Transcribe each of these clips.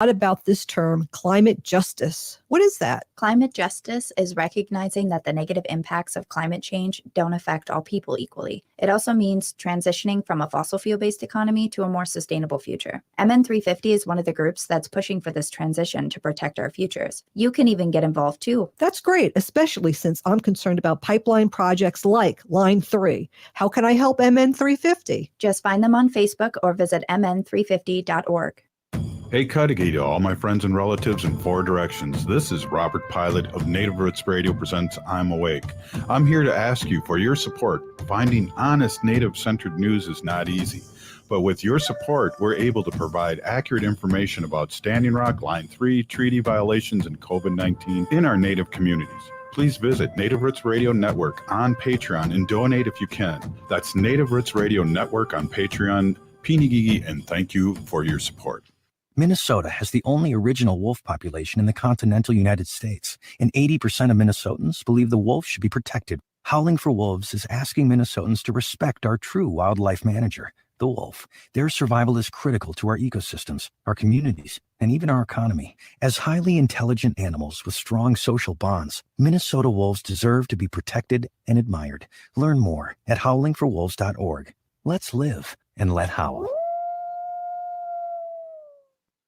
What about this term, climate justice? What is that? Climate justice is recognizing that the negative impacts of climate change don't affect all people equally. It also means transitioning from a fossil fuel-based economy to a more sustainable future. MN350 is one of the groups that's pushing for this transition to protect our futures. You can even get involved too. That's great, especially since I'm concerned about pipeline projects like Line 3. How can I help MN350? Just find them on Facebook or visit mn350.org. Hey Qgimaa to all my friends and relatives in 4 directions. This is Robert Pilot of Native Roots Radio presents I'm Awake. I'm here to ask you for your support. Finding honest Native-centered news is not easy, but with your support, we're able to provide accurate information about Standing Rock, Line 3, treaty violations, and COVID-19 in our Native communities. Please visit Native Roots Radio Network on Patreon and donate if you can. That's Native Roots Radio Network on Patreon. Pinigigi, and thank you for your support. Minnesota has the only original wolf population in the continental United States, and 80% of Minnesotans believe the wolf should be protected. Howling for Wolves is asking Minnesotans to respect our true wildlife manager, the wolf. Their survival is critical to our ecosystems, our communities, and even our economy. As highly intelligent animals with strong social bonds, Minnesota wolves deserve to be protected and admired. Learn more at howlingforwolves.org. Let's live and let howl.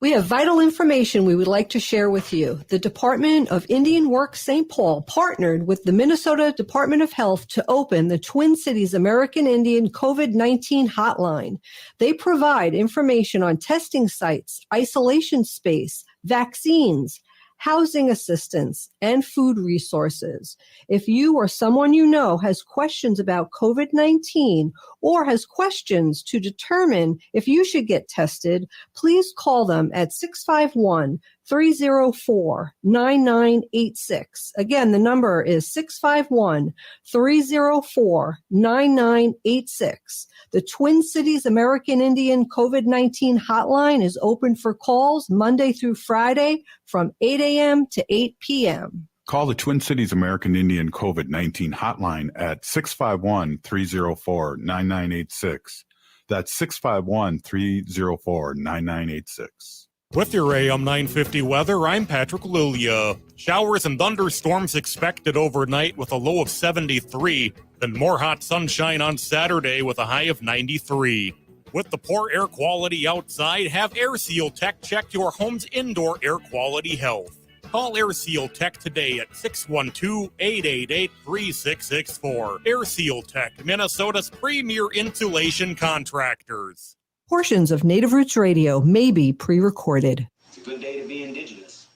We have vital information we would like to share with you. The Department of Indian Works St. Paul partnered with the Minnesota Department of Health to open the Twin Cities American Indian COVID-19 hotline. They provide information on testing sites, isolation space, vaccines, housing assistance, and food resources. If you or someone you know has questions about COVID-19 or has questions to determine if you should get tested, please call them at 651-304-9986. Again, the number is 651-304-9986. The Twin Cities American Indian COVID-19 hotline is open for calls Monday through Friday from 8 a.m. to 8 p.m. Call the Twin Cities American Indian COVID-19 hotline at 651-304-9986. That's 651-304-9986. With your AM 950 weather, I'm Patrick Lulia. Showers and thunderstorms expected overnight with a low of 73, then more hot sunshine on Saturday with a high of 93. With the poor air quality outside, have Air Seal Tech check your home's indoor air quality health. Call Air Seal Tech today at 612-888-3664. Air Seal Tech, Minnesota's premier insulation contractors. Portions of Native Roots Radio may be pre-recorded. It's a good day to be indigenous.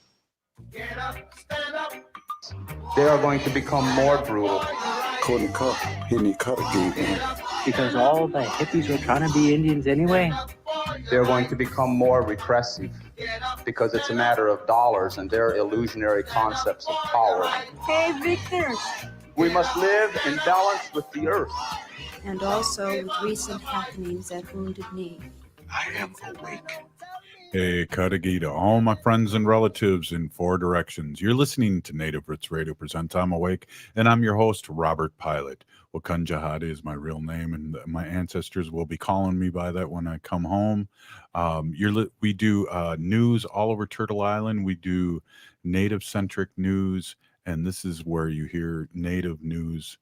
Get up, stand up. They are going to become more brutal. Couldn't cut, hitting cut again. Because all the hippies were trying to be Indians anyway. They're going to become more repressive because it's a matter of dollars and their illusionary concepts of power. Hey, Victor. We must live in balance with the earth. And also with recent happenings at Wounded Knee. I am awake. Hey, Qgimaa to all my friends and relatives in 4 directions. You're listening to Native Roots Radio presents I'm Awake, and I'm your host, Robert Pilot. Qgimaa is my real name, and my ancestors will be calling me by that when I come home. We do news all over Turtle Island. We do Native-centric news, and this is where you hear Native news,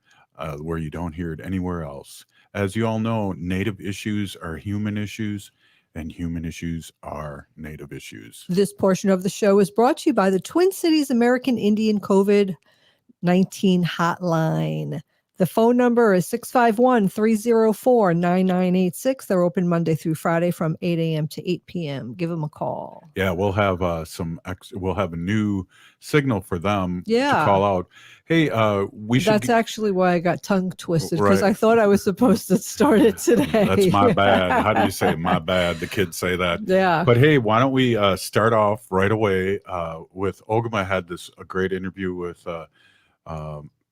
where you don't hear it anywhere else. As you all know, Native issues are human issues, and human issues are Native issues. This portion of the show is brought to you by the Twin Cities American Indian COVID-19 hotline. The phone number is 651-304-9986. They're open Monday through Friday from 8 a.m. to 8 p.m. Give them a call. Yeah, we'll have we'll have a new signal for them to call out. Hey, That's actually why I got tongue twisted, because I thought I was supposed to start it today. That's my bad. How do you say my bad? The kids say that. Yeah. But hey, why don't we start off right away with Qgimaa had a great interview with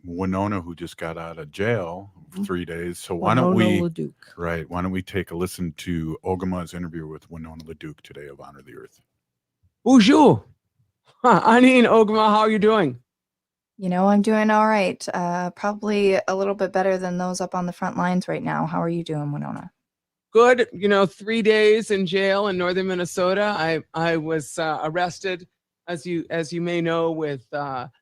Winona, who just got out of jail for 3 days. So why don't we take a listen to Qgimaa's interview with Winona LaDuke today of Honor the Earth. Bonjour. Annie and Qgimaa, how are you doing? You know, I'm doing all right. Probably a little bit better than those up on the front lines right now. How are you doing, Winona? good. 3 days in jail in northern Minnesota. I was arrested, as you may know, with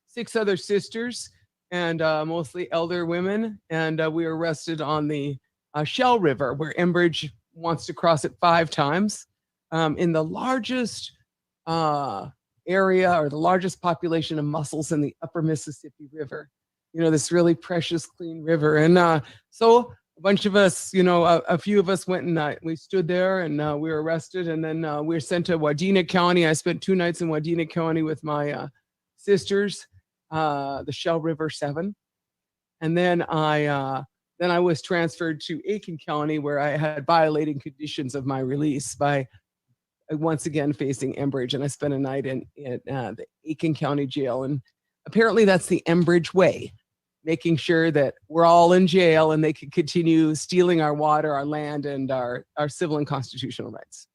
6 other sisters and mostly elder women, and we were arrested on the Shell River, where Enbridge wants to cross it 5 times, in the largest area or the largest population of mussels in the upper Mississippi River. This really precious, clean river. And so a bunch of us, a few of us went and we stood there and we were arrested. And then we were sent to Wadena County. I spent 2 nights in Wadena County with my sisters, the Shell River 7. And then I was transferred to Aiken County, where I had violating conditions of my release by once again facing Enbridge. And I spent a night in the Aiken County jail. And apparently that's the Enbridge way, making sure that we're all in jail and they can continue stealing our water, our land, and our civil and constitutional rights.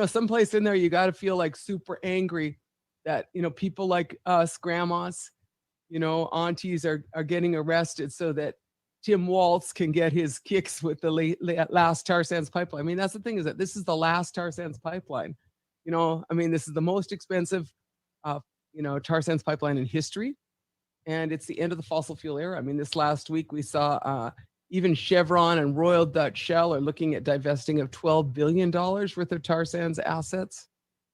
Someplace in there, you got to feel like super angry that, people like us, grandmas, aunties are getting arrested so that Tim Waltz can get his kicks with the last tar sands pipeline. I mean, that's the thing, is that this is the last tar sands pipeline. This is the most expensive, tar sands pipeline in history. And it's the end of the fossil fuel era. This last week we saw even Chevron and Royal Dutch Shell are looking at divesting of $12 billion worth of tar sands assets,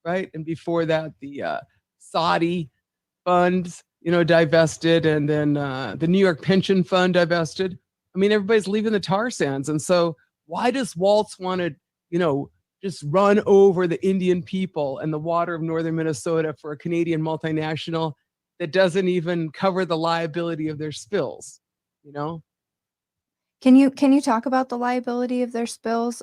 right? And before that, the Saudi funds, divested, and then the New York Pension Fund divested. Everybody's leaving the tar sands. And so why does Waltz want to, just run over the Indian people and the water of northern Minnesota for a Canadian multinational that doesn't even cover the liability of their spills? Can you talk about the liability of their spills?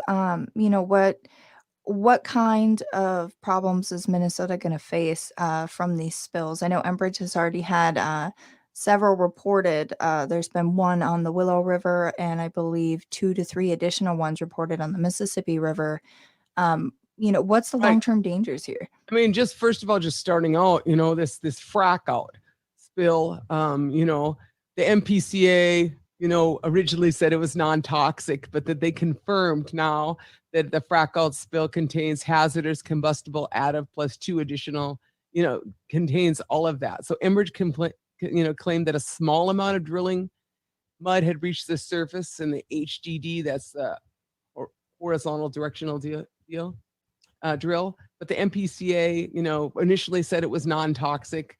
What kind of problems is Minnesota going to face from these spills? I know Enbridge has already had several reported. There's been one on the Willow River, and I believe 2 to 3 additional ones reported on the Mississippi River. What's the long-term dangers here? Just first of all, just starting out, this frack out spill, the MPCA, originally said it was non-toxic, but that they confirmed now that the frack out spill contains hazardous combustible additive plus 2 additional, contains all of that. So Enbridge claimed that a small amount of drilling mud had reached the surface in the HDD, that's the horizontal directional drill. But the MPCA, initially said it was non-toxic,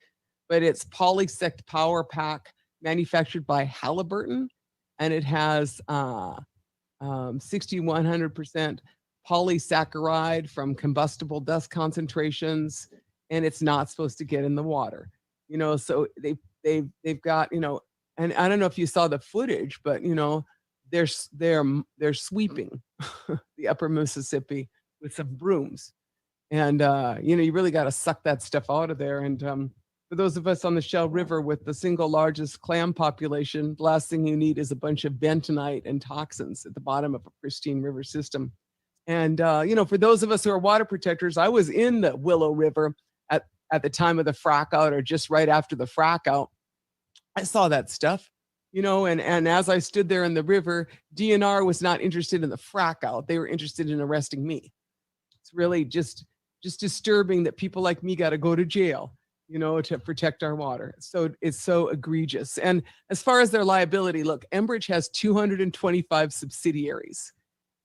but it's polysect power pack manufactured by Halliburton, and it has 6,100% polysaccharide from combustible dust concentrations, and it's not supposed to get in the water. So they've got, and I don't know if you saw the footage, but they're sweeping the upper Mississippi with some brooms, and you really got to suck that stuff out of there. And for those of us on the Shell River with the single largest clam population, the last thing you need is a bunch of bentonite and toxins at the bottom of a pristine river system. And for those of us who are water protectors, I was in the Willow River at the time of the frack out, or just right after the frack out. I saw that stuff, and as I stood there in the river, DNR was not interested in the frack out. They were interested in arresting me. It's really just disturbing that people like me got to go to jail, to protect our water. So it's so egregious. And as far as their liability, look, Enbridge has 225 subsidiaries.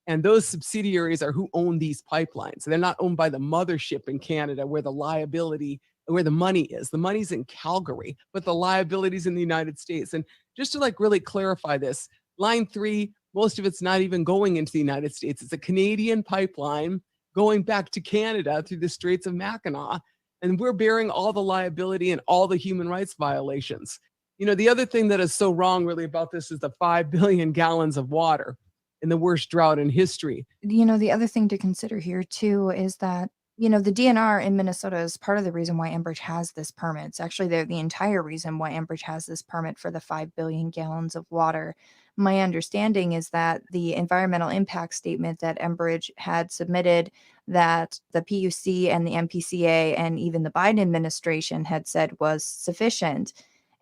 And those subsidiaries are who own these pipelines. They're not owned by the mothership in Canada, where the liability, where the money is. The money's in Calgary, but the liability's in the United States. And just to really clarify this, Line 3, most of it's not even going into the United States. It's a Canadian pipeline going back to Canada through the Straits of Mackinac. And we're bearing all the liability and all the human rights violations. The other thing that is so wrong really about this is the 5 billion gallons of water in the worst drought in history. The other thing to consider here too is that, the DNR in Minnesota is part of the reason why Enbridge has this permit. It's actually the entire reason why Enbridge has this permit for the 5 billion gallons of water. My understanding is that the environmental impact statement that Enbridge had submitted, that the PUC and the MPCA and even the Biden administration had said was sufficient.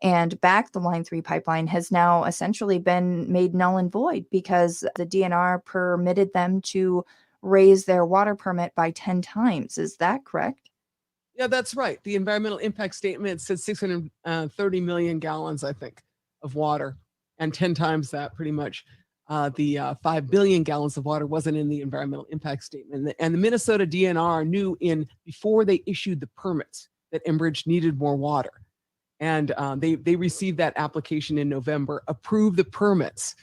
and back the Line 3 pipeline has now essentially been made null and void because the DNR permitted them to raise their water permit by 10 times. Is that correct? Yeah, that's right. The environmental impact statement said 630 million gallons, I think, of water, and 10 times that pretty much. The 5 billion gallons of water wasn't in the environmental impact statement. And the Minnesota DNR knew before they issued the permits that Enbridge needed more water. And they received that application in November, approved the permits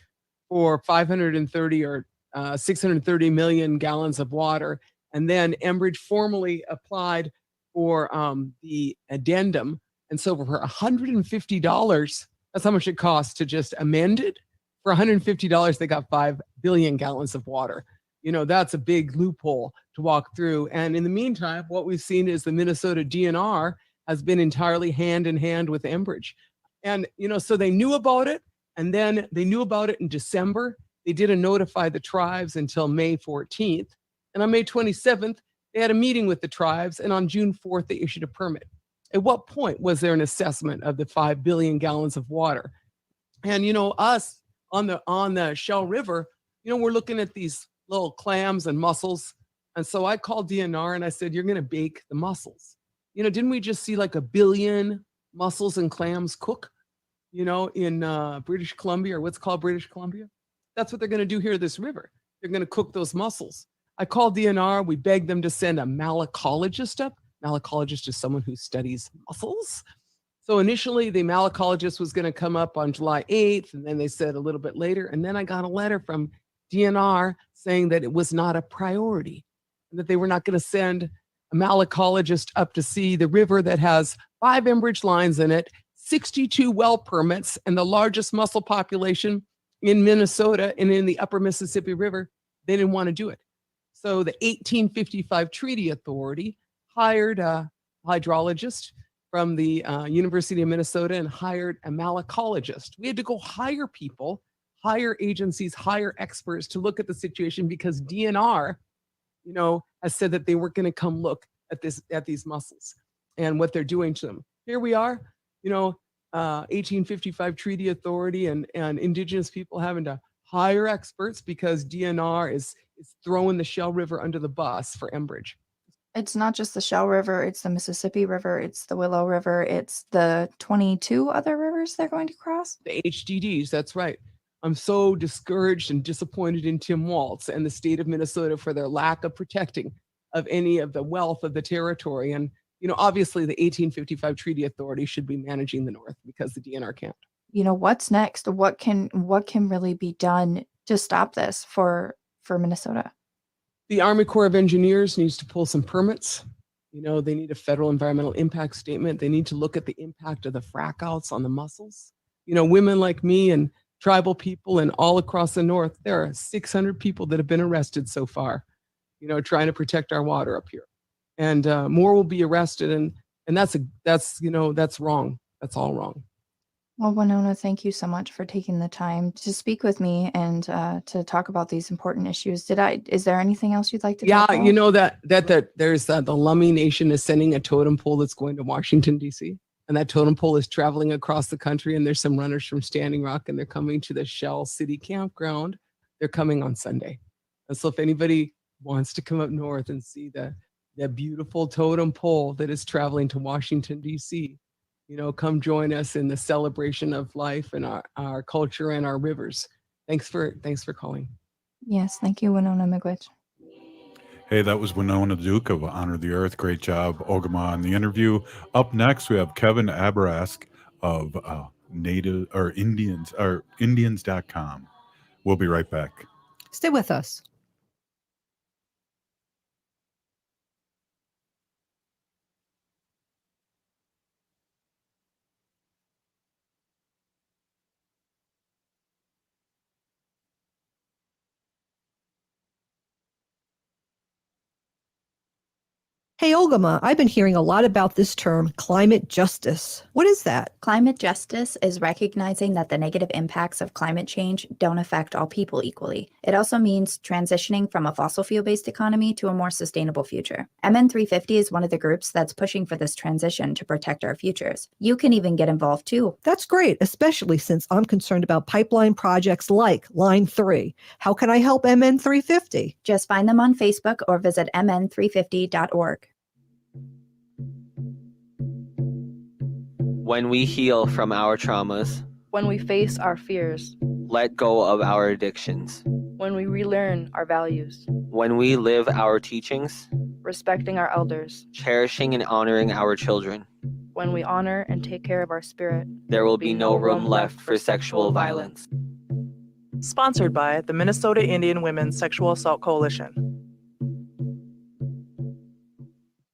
for 530 or 630 million gallons of water. And then Enbridge formally applied for the addendum. And so for $150, that's how much it costs to just amend it. For $150, they got 5 billion gallons of water. That's a big loophole to walk through. And in the meantime, what we've seen is the Minnesota DNR has been entirely hand in hand with Enbridge. And, so they knew about it. And then they knew about it in December. They didn't notify the tribes until May 14th. And on May 27th, they had a meeting with the tribes. And on June 4th, they issued a permit. At what point was there an assessment of the 5 billion gallons of water? And, us on the Shell River, we're looking at these little clams and mussels. And so I called DNR and I said, you're going to bake the mussels. Didn't we just see like 1 billion mussels and clams cook, in British Columbia, or what's called British Columbia? That's what they're going to do here at this river. They're going to cook those mussels. I called DNR. We begged them to send a malacologist up. Malacologist is someone who studies mussels. So initially, the malacologist was going to come up on July 8th, and then they said a little bit later. And then I got a letter from DNR saying that it was not a priority and that they were not going to send a malacologist up to see the river that has 5 Enbridge lines in it, 62 well permits, and the largest mussel population in Minnesota and in the upper Mississippi River. They didn't want to do it. So the 1855 Treaty Authority hired a hydrologist from the University of Minnesota and hired a malacologist. We had to go hire people, hire agencies, hire experts to look at the situation because DNR, has said that they weren't going to come look at these mussels and what they're doing to them. Here we are, 1855 Treaty Authority and Indigenous people having to hire experts because DNR is throwing the Shell River under the bus for Enbridge. It's not just the Shell River, it's the Mississippi River, it's the Willow River, it's the 22 other rivers they're going to cross. The HDDs, that's right. I'm so discouraged and disappointed in Tim Walz and the state of Minnesota for their lack of protecting of any of the wealth of the territory. And, obviously the 1855 Treaty Authority should be managing the North because the DNR can't. What's next? What can really be done to stop this for Minnesota? The Army Corps of Engineers needs to pull some permits. They need a federal environmental impact statement. They need to look at the impact of the frack outs on the mussels. Women like me and tribal people and all across the North, there are 600 people that have been arrested so far, trying to protect our water up here. And more will be arrested. And that's wrong. That's all wrong. Well, Winona, thank you so much for taking the time to speak with me and to talk about these important issues. Is there anything else you'd like to talk about? that there's the Lummi Nation is sending a totem pole that's going to Washington, D.C. And that totem pole is traveling across the country. And there's some runners from Standing Rock, and they're coming to the Shell City campground. They're coming on Sunday. And so if anybody wants to come up north and see the beautiful totem pole that is traveling to Washington, D.C., come join us in the celebration of life and our culture and our rivers. Thanks for calling. Yes, thank you, Winona Miigwech. Hey, that was Winona LaDuke of Honor the Earth. Great job, Qgimaa, on the interview. Up next, we have Kevin Abourezk of Indians.com. We'll be right back. Stay with us. Hey, Qgimaa, I've been hearing a lot about this term, climate justice. What is that? Climate justice is recognizing that the negative impacts of climate change don't affect all people equally. It also means transitioning from a fossil fuel-based economy to a more sustainable future. MN350 is one of the groups that's pushing for this transition to protect our futures. You can even get involved too. That's great, especially since I'm concerned about pipeline projects like Line 3. How can I help MN350? Just find them on Facebook or visit mn350.org. When we heal from our traumas, when we face our fears, let go of our addictions, when we relearn our values, when we live our teachings, respecting our elders, cherishing and honoring our children, when we honor and take care of our spirit, there will be no room left for sexual violence. Sponsored by the Minnesota Indian Women's Sexual Assault Coalition.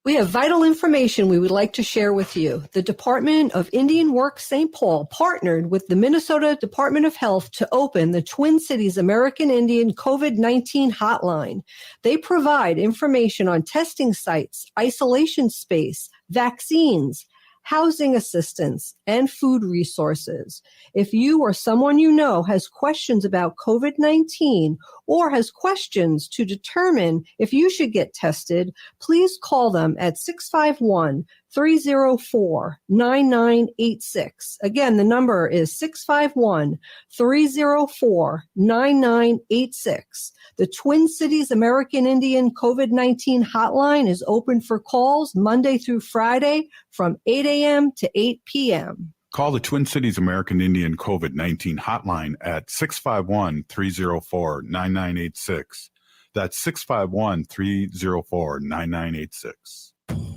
We have vital information we would like to share with you. The Department of Indian Work St. Paul partnered with the Minnesota Department of Health to open the Twin Cities American Indian COVID-19 hotline. They provide information on testing sites, isolation space, vaccines, housing assistance, and food resources. If you or someone you know has questions about COVID-19 or has questions to determine if you should get tested, please call them at 651-304-9986. Again, the number is 651-304-9986. The Twin Cities American Indian COVID-19 hotline is open for calls Monday through Friday from 8 a.m. to 8 p.m. Call the Twin Cities American Indian COVID-19 hotline at 651-304-9986. That's 651-304-9986.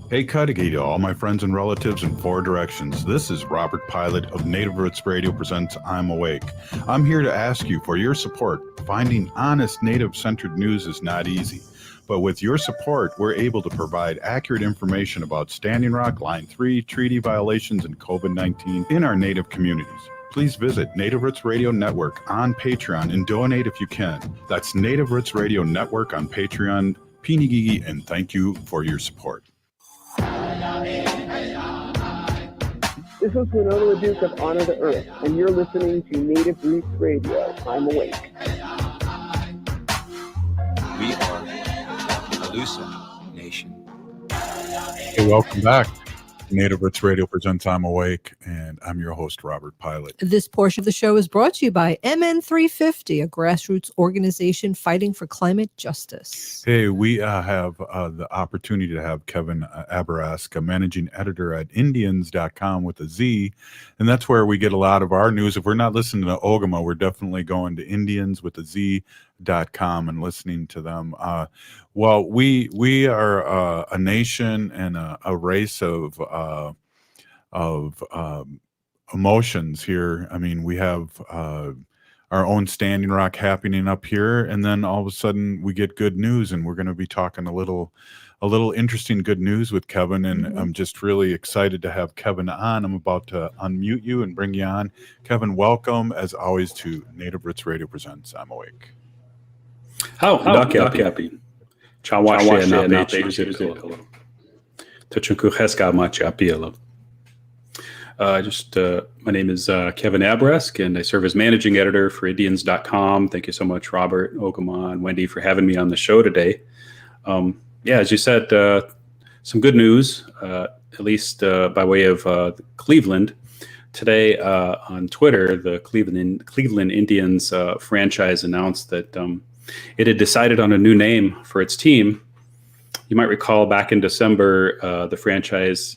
Hey, Qgimaa to all my friends and relatives in four directions. This is Robert Pilot of Native Roots Radio presents I'm Awake. I'm here to ask you for your support. Finding honest Native-centered news is not easy. But with your support, we're able to provide accurate information about Standing Rock, Line 3, treaty violations, and COVID-19 in our Native communities. Please visit Native Roots Radio Network on Patreon and donate if you can. That's Native Roots Radio Network on Patreon. Pinigigi, and thank you for your support. This is Winona, LaDuke of Honor the Earth, and you're listening to Native Roots Radio. I'm Awake. We are the Alusa Nation. Hey, welcome back. Native Roots Radio presents I'm Awake, and I'm your host, Robert Pilot. This portion of the show is brought to you by MN350, a grassroots organization fighting for climate justice. Hey, we have the opportunity to have Kevin Abourezk, a managing editor at Indians.com with a Z, and that's where we get a lot of our news. If we're not listening to Qgimaa, we're definitely going to Indians with a Z.com and listening to them. Well, we are a nation and a race of emotions here. I mean, we have our own Standing Rock happening up here, and then all of a sudden we get good news, and we're going to be talking a little interesting good news with Kevin, and I'm just really excited to have Kevin on. I'm about to unmute you and bring you on. Kevin, welcome as always to Native Roots Radio presents I'm Awake. How happy. Chawashi na bechi zirko. Tuchunkuheska machapielo. My name is Kevin Abourezk, and I serve as managing editor for Indians.com. Thank you so much, Robert, Qgimaa, and Wendy, for having me on the show today. As you said, some good news, at least by way of Cleveland. Today on Twitter, the Cleveland Indians franchise announced that it had decided on a new name for its team. You might recall back in December, the franchise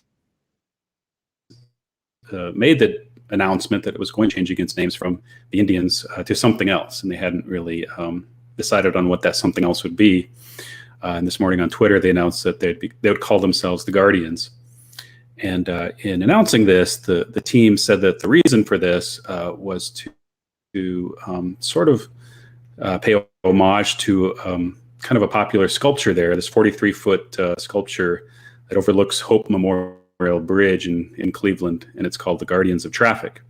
made the announcement that it was going to change its names from the Indians to something else, and they hadn't really decided on what that something else would be. And this morning on Twitter, they announced that they would call themselves the Guardians. And in announcing this, the team said that the reason for this was to sort of pay homage to kind of a popular sculpture there, this 43-foot sculpture that overlooks Hope Memorial Bridge in Cleveland, and it's called the Guardians of Traffic.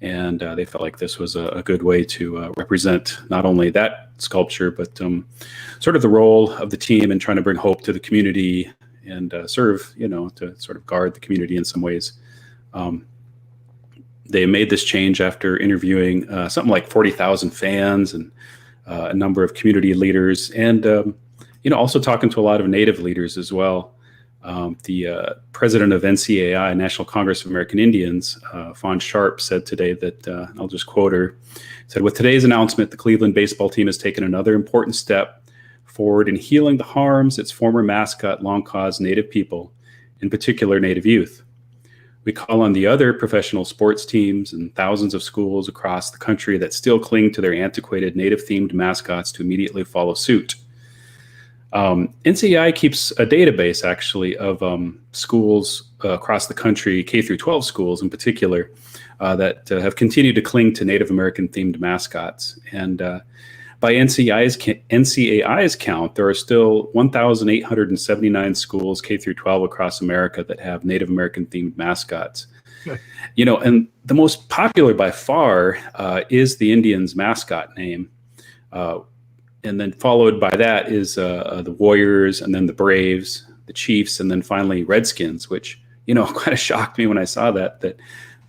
And they felt like this was a good way to represent not only that sculpture, but sort of the role of the team in trying to bring hope to the community and serve, to sort of guard the community in some ways. They made this change after interviewing something like 40,000 fans and a number of community leaders, and also talking to a lot of Native leaders as well. The president of NCAI, National Congress of American Indians, Fawn Sharp, said today that, I'll just quote her, said, "With today's announcement, the Cleveland baseball team has taken another important step forward in healing the harms its former mascot long caused Native people, in particular Native youth. We call on the other professional sports teams and thousands of schools across the country that still cling to their antiquated Native-themed mascots to immediately follow suit." NCAI keeps a database, actually, of schools across the country, K through 12 schools in particular, that have continued to cling to Native American-themed mascots. And by NCAI's count, there are still 1,879 schools, K through 12, across America that have Native American-themed mascots. And the most popular by far is the Indians' mascot name. And then followed by that is the Warriors, and then the Braves, the Chiefs, and then finally Redskins, which, kind of shocked me when I saw that there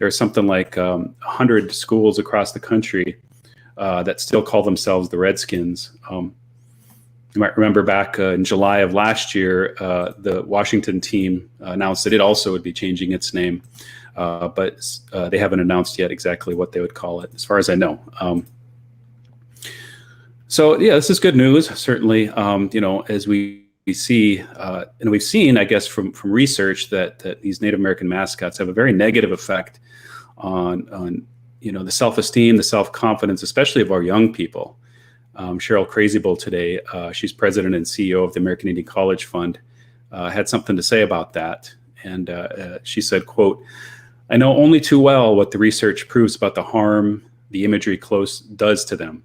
are something like 100 schools across the country that still call themselves the Redskins. You might remember back in July of last year, the Washington team announced that it also would be changing its name, but they haven't announced yet exactly what they would call it, as far as I know. So yeah, this is good news, certainly. As we see, and we've seen, I guess, from research that these Native American mascots have a very negative effect on the self-esteem, the self-confidence, especially of our young people. Cheryl Crazybull today, she's president and CEO of the American Indian College Fund, had something to say about that. And she said, quote, "I know only too well what the research proves about the harm the imagery close does to them.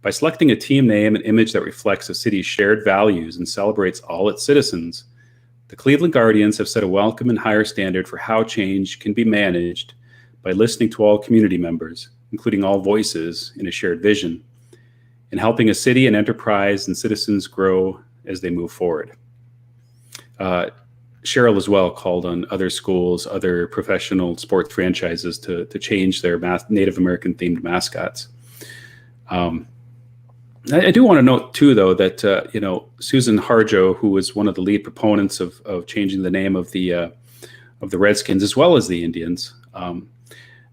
By selecting a team name and image that reflects a city's shared values and celebrates all its citizens, the Cleveland Guardians have set a welcome and higher standard for how change can be managed by listening to all community members, including all voices in a shared vision, and helping a city and enterprise and citizens grow as they move forward." Cheryl as well called on other schools, other professional sports franchises to change their Native American themed mascots. I do want to note too, though, that Susan Harjo, who was one of the lead proponents of changing the name of the Redskins as well as the Indians,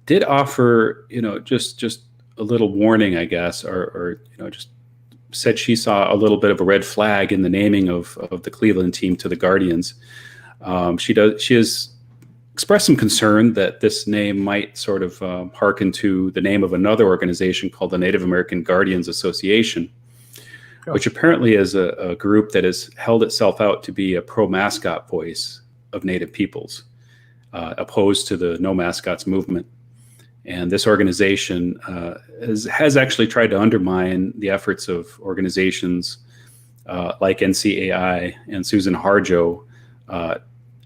did offer just a little warning, I guess, or just said she saw a little bit of a red flag in the naming of the Cleveland team to the Guardians. She has expressed some concern that this name might sort of hearken to the name of another organization called the Native American Guardians Association, which apparently is a group that has held itself out to be a pro-mascot voice of Native peoples, opposed to the no mascots movement. And this organization has actually tried to undermine the efforts of organizations like NCAI and Susan Harjo,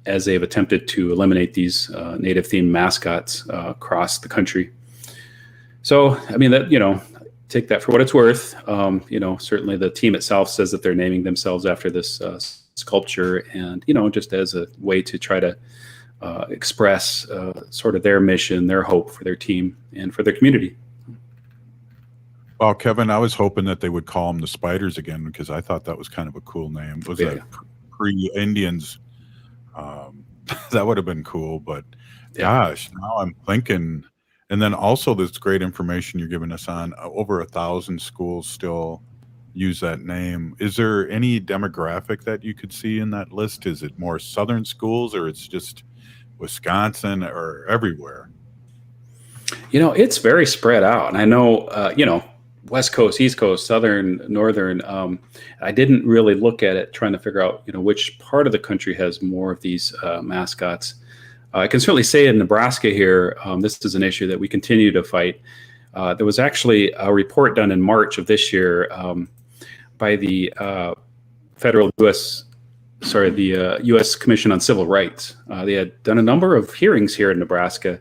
as they've attempted to eliminate these Native-themed mascots across the country. So, I mean, that take that for what it's worth. Certainly the team itself says that they're naming themselves after this sculpture, and just as a way to try to express sort of their mission, their hope for their team and for their community. Well, Kevin, I was hoping that they would call them the Spiders again, because I thought that was kind of a cool name. Was that pre-Indians? That would have been cool, but gosh, now I'm thinking. And then also this great information you're giving us on over 1,000 schools still use that name. Is there any demographic that you could see in that list? Is it more Southern schools, or it's just Wisconsin, or everywhere? It's very spread out. And I know, West Coast, East Coast, Southern, Northern. I didn't really look at it trying to figure out, which part of the country has more of these mascots. I can certainly say in Nebraska here, this is an issue that we continue to fight. There was actually a report done in March of this year by the U.S. Commission on Civil Rights. They had done a number of hearings here in Nebraska,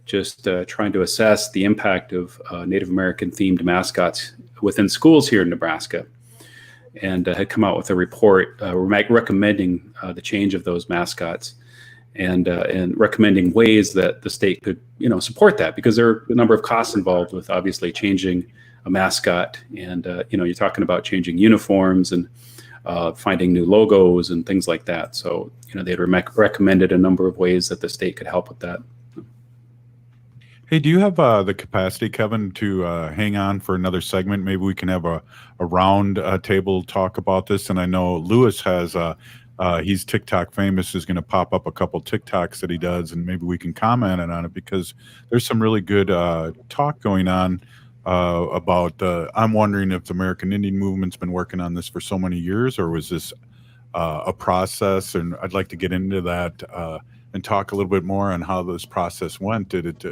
just trying to assess the impact of Native American themed mascots within schools here in Nebraska. and had come out with a report recommending the change of those mascots, and recommending ways that the state could, support that, because there are a number of costs involved with obviously changing a mascot, and you're talking about changing uniforms and finding new logos and things like that. So they had recommended a number of ways that the state could help with that. Hey, do you have the capacity, Kevin, to hang on for another segment? Maybe we can have a round table talk about this. And I know Lewis has, he's TikTok famous, is going to pop up a couple TikToks that he does, and maybe we can comment on it, because there's some really good talk going on about, I'm wondering if the American Indian movement's been working on this for so many years, or was this a process? And I'd like to get into that and talk a little bit more on how this process went. Did it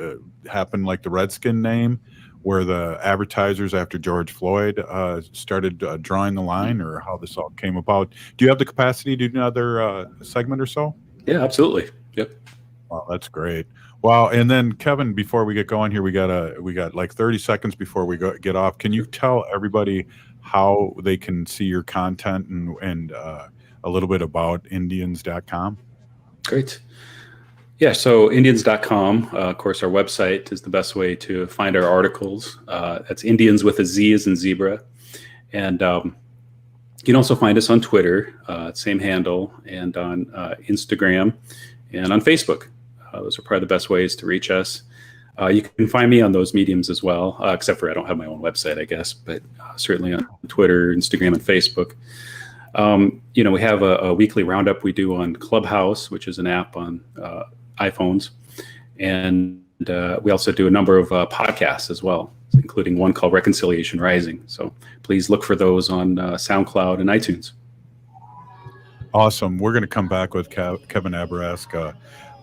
happen like the Redskin name, where the advertisers after George Floyd started drawing the line, or how this all came about? Do you have the capacity to do another segment or so? Yeah, absolutely. Yep. Wow, that's great. Wow. And then Kevin, before we get going here, we got like 30 seconds before we get off. Can you tell everybody how they can see your content and a little bit about Indians.com? Great. Yeah, so Indians.com, of course, our website is the best way to find our articles. That's Indians with a Z as in zebra. And you can also find us on Twitter, same handle, and on Instagram and on Facebook. Those are probably the best ways to reach us. You can find me on those mediums as well, except for I don't have my own website, I guess, but certainly on Twitter, Instagram, and Facebook. We have a weekly roundup we do on Clubhouse, which is an app on iPhones. And we also do a number of podcasts as well, including one called Reconciliation Rising. So please look for those on SoundCloud and iTunes. Awesome. We're going to come back with Kevin Abourezk,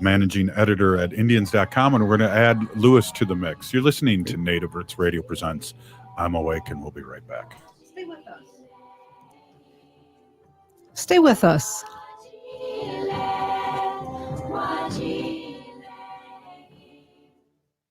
managing editor at Indians.com, and we're going to add Lewis to the mix. You're listening to Native Roots Radio Presents I'm Awake, and we'll be right back. Stay with us. Stay with us.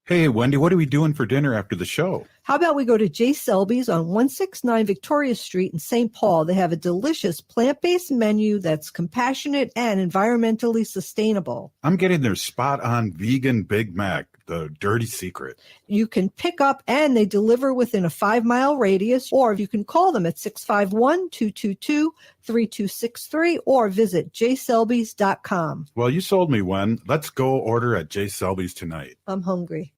Hey, Wendy, what are we doing for dinner after the show? How about we go to J. Selby's on 169 Victoria Street in St. Paul? They have a delicious plant-based menu that's compassionate and environmentally sustainable. I'm getting their spot-on vegan Big Mac, the dirty secret. You can pick up and they deliver within a 5-mile radius, or you can call them at 651-222-3263 or visit jselbys.com. Well, you sold me, Wen. Let's go order at J. Selby's tonight. I'm hungry.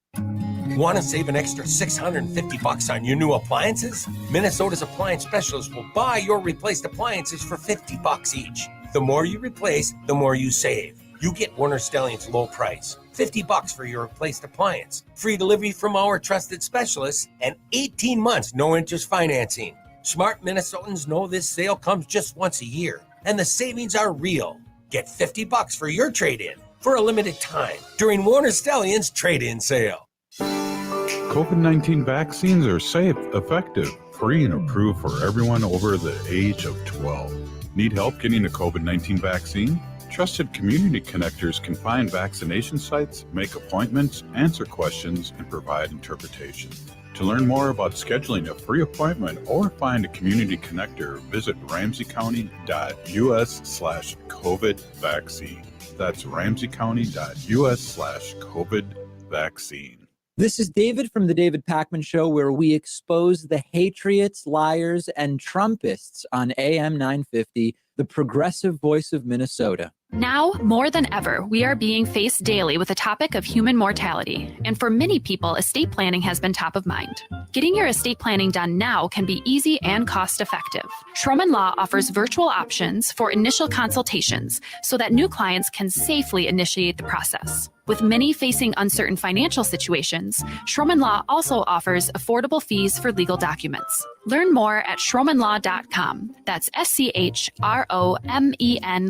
Want to save an extra $650 on your new appliances? Minnesota's appliance specialists will buy your replaced appliances for $50 each. The more you replace, the more you save. You get Warner Stellian's low price, $50 for your replaced appliance, free delivery from our trusted specialists, and 18 months no interest financing. Smart Minnesotans know this sale comes just once a year, and the savings are real. Get $50 for your trade-in for a limited time during Warner Stellian's trade-in sale. COVID-19 vaccines are safe, effective, free, and approved for everyone over the age of 12. Need help getting a COVID-19 vaccine? Trusted community connectors can find vaccination sites, make appointments, answer questions, and provide interpretation. To learn more about scheduling a free appointment or find a community connector, visit ramseycounty.us/COVID vaccine. That's ramseycounty.us/COVID vaccine. This is David from The David Pakman Show, where we expose the hatriots, liars, and Trumpists on AM 950, the progressive voice of Minnesota. Now, more than ever, we are being faced daily with the topic of human mortality. And for many people, estate planning has been top of mind. Getting your estate planning done now can be easy and cost-effective. Schroman Law offers virtual options for initial consultations so that new clients can safely initiate the process. With many facing uncertain financial situations, Schroman Law also offers affordable fees for legal documents. Learn more at schromanlaw.com. That's SCHROMEN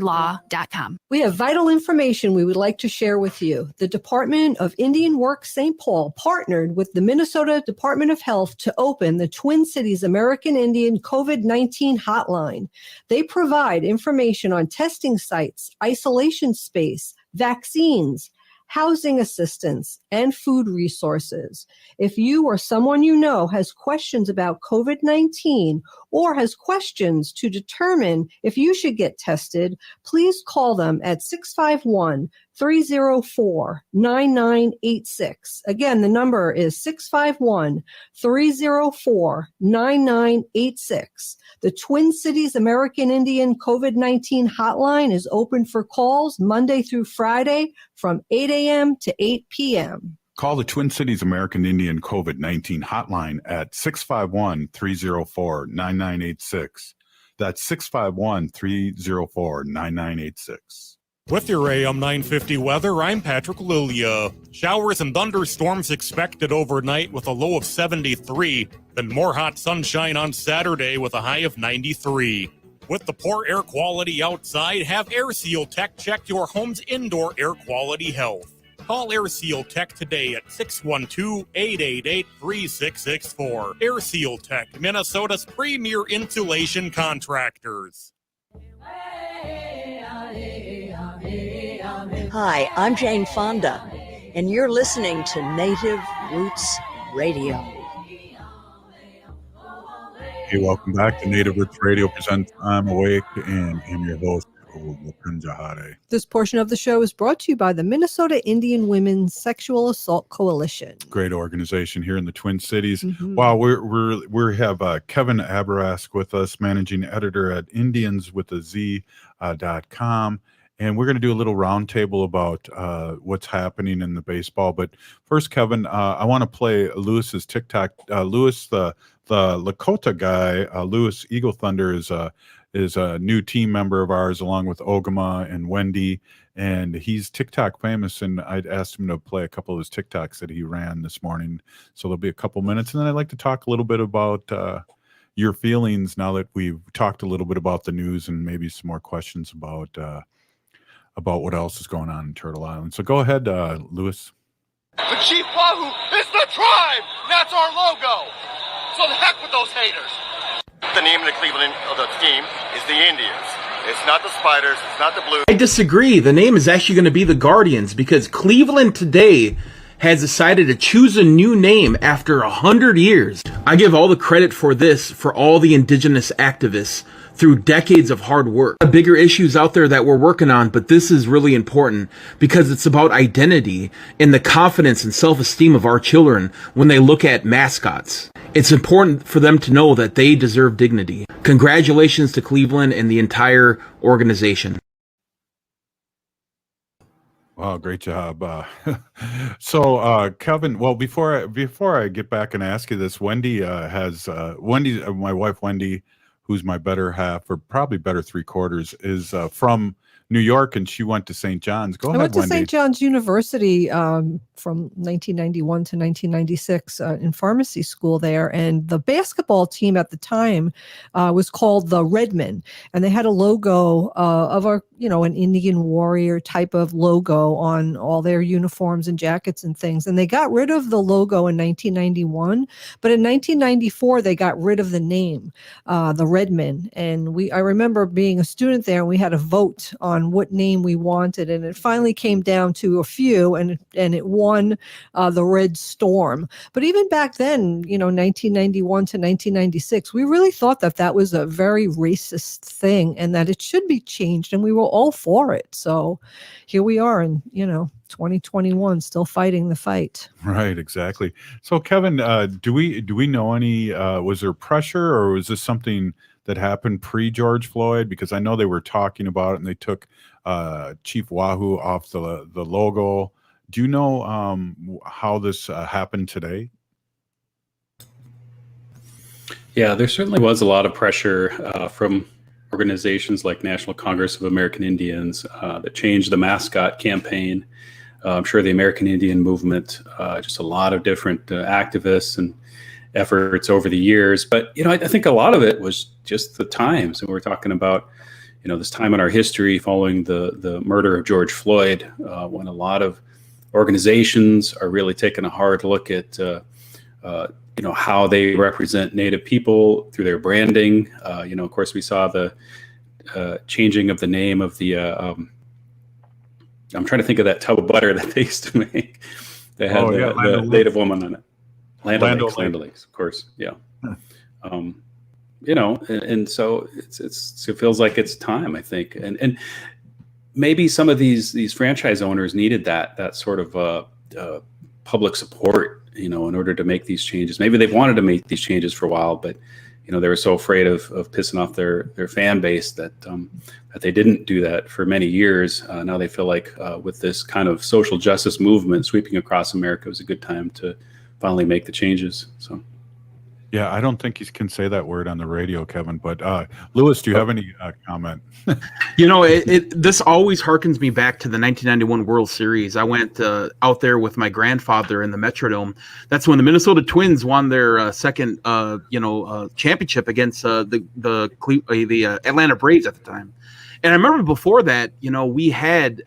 law.com. We have vital information we would like to share with you. The Department of Indian Work St. Paul partnered with the Minnesota Department of Health to open the Twin Cities American Indian COVID-19 hotline. They provide information on testing sites, isolation space, vaccines, housing assistance, and food resources. If you or someone you know has questions about COVID-19 or has questions to determine if you should get tested, please call them at 651-304-9986. Again, the number is 651-304-9986. The Twin Cities American Indian COVID-19 hotline is open for calls Monday through Friday from 8 a.m. to 8 p.m. Call the Twin Cities American Indian COVID-19 hotline at 651-304-9986. That's 651-304-9986. With your AM 950 weather, I'm Patrick Lulia. Showers and thunderstorms expected overnight with a low of 73, then more hot sunshine on Saturday with a high of 93. With the poor air quality outside, have Air Seal Tech check your home's indoor air quality health. Call Air Seal Tech today at 612-888-3664. Air Seal Tech, Minnesota's premier insulation contractors. Hi, I'm Jane Fonda, and you're listening to Native Roots Radio. Hey, welcome back to Native Roots Radio presents I'm Awake, and I'm your host, Qgimaa. This portion of the show is brought to you by the Minnesota Indian Women's Sexual Assault Coalition. Great organization here in the Twin Cities. Mm-hmm. Wow, we have Kevin Abourezk with us, managing editor at IndiansWithAZ.com. And we're going to do a little roundtable about what's happening in the baseball. But first, Kevin, I want to play Lewis's TikTok. Lewis, the Lakota guy, Lewis Eagle Thunder is a new team member of ours, along with Qgimaa and Wendy. And he's TikTok famous. And I'd asked him to play a couple of his TikToks that he ran this morning. So there'll be a couple minutes. And then I'd like to talk a little bit about your feelings now that we've talked a little bit about the news, and maybe some more questions about what else is going on in Turtle Island. So go ahead, Lewis. The Chief Wahoo is the tribe! That's our logo! So the heck with those haters! The name of the Cleveland of the team is the Indians. It's not the Spiders, it's not the Blues. I disagree. The name is actually going to be the Guardians, because Cleveland today has decided to choose a new name after 100 years. I give all the credit for this for all the indigenous activists through decades of hard work. Bigger issues out there that we're working on, but this is really important because it's about identity and the confidence and self-esteem of our children when they look at mascots. It's important for them to know that they deserve dignity. Congratulations to Cleveland and the entire organization. Wow, great job. So, Kevin, well, before I get back and ask you this, Wendy my wife, Wendy, who's my better half, or probably better three-quarters, is from New York, and she went to St. John's. Go ahead, Wendy. I went to Wendy. St. John's University from 1991 to 1996 in pharmacy school there. And the basketball team at the time was called the Redmen. And they had a logo of an Indian warrior type of logo on all their uniforms and jackets and things. And they got rid of the logo in 1991. But in 1994, they got rid of the name, the Redmen. And I remember being a student there, and we had a vote on what name we wanted, and it finally came down to a few, and it won the Red Storm. But even back then, 1991 to 1996, we really thought that was a very racist thing and that it should be changed, and we were all for it. So here we are in 2021, still fighting the fight. Right, exactly. So, Kevin, do we know any? Was there pressure, or was this something that happened pre-George Floyd? Because I know they were talking about it, and they took Chief Wahoo off the logo. Do you know how this happened today? Yeah, there certainly was a lot of pressure from organizations like National Congress of American Indians that changed the mascot campaign. I'm sure the American Indian movement, just a lot of different activists and efforts over the years. But, I think a lot of it was just the times. And we're talking about, this time in our history following the murder of George Floyd, when a lot of organizations are really taking a hard look at, how they represent Native people through their branding. Of course, we saw the changing of the name of the I'm trying to think of that tub of butter that they used to make. They had Land the O'Lakes. Native woman on it. Land Land O'Lakes, O'Lakes. of course. Yeah. You know, and so it feels like it's time, I think. And maybe some of these franchise owners needed that sort of public support, you know, in order to make these changes. Maybe they've wanted to make these changes for a while, but you know, they were so afraid of pissing off their fan base that they didn't do that for many years. Now they feel like with this kind of social justice movement sweeping across America, it was a good time to finally make the changes. So. Yeah, I don't think you can say that word on the radio, Kevin. But Lewis, do you have any comment? You know, this always harkens me back to the 1991 World Series. I went out there with my grandfather in the Metrodome. That's when the Minnesota Twins won their second, championship against the Atlanta Braves at the time. And I remember before that, you know, we had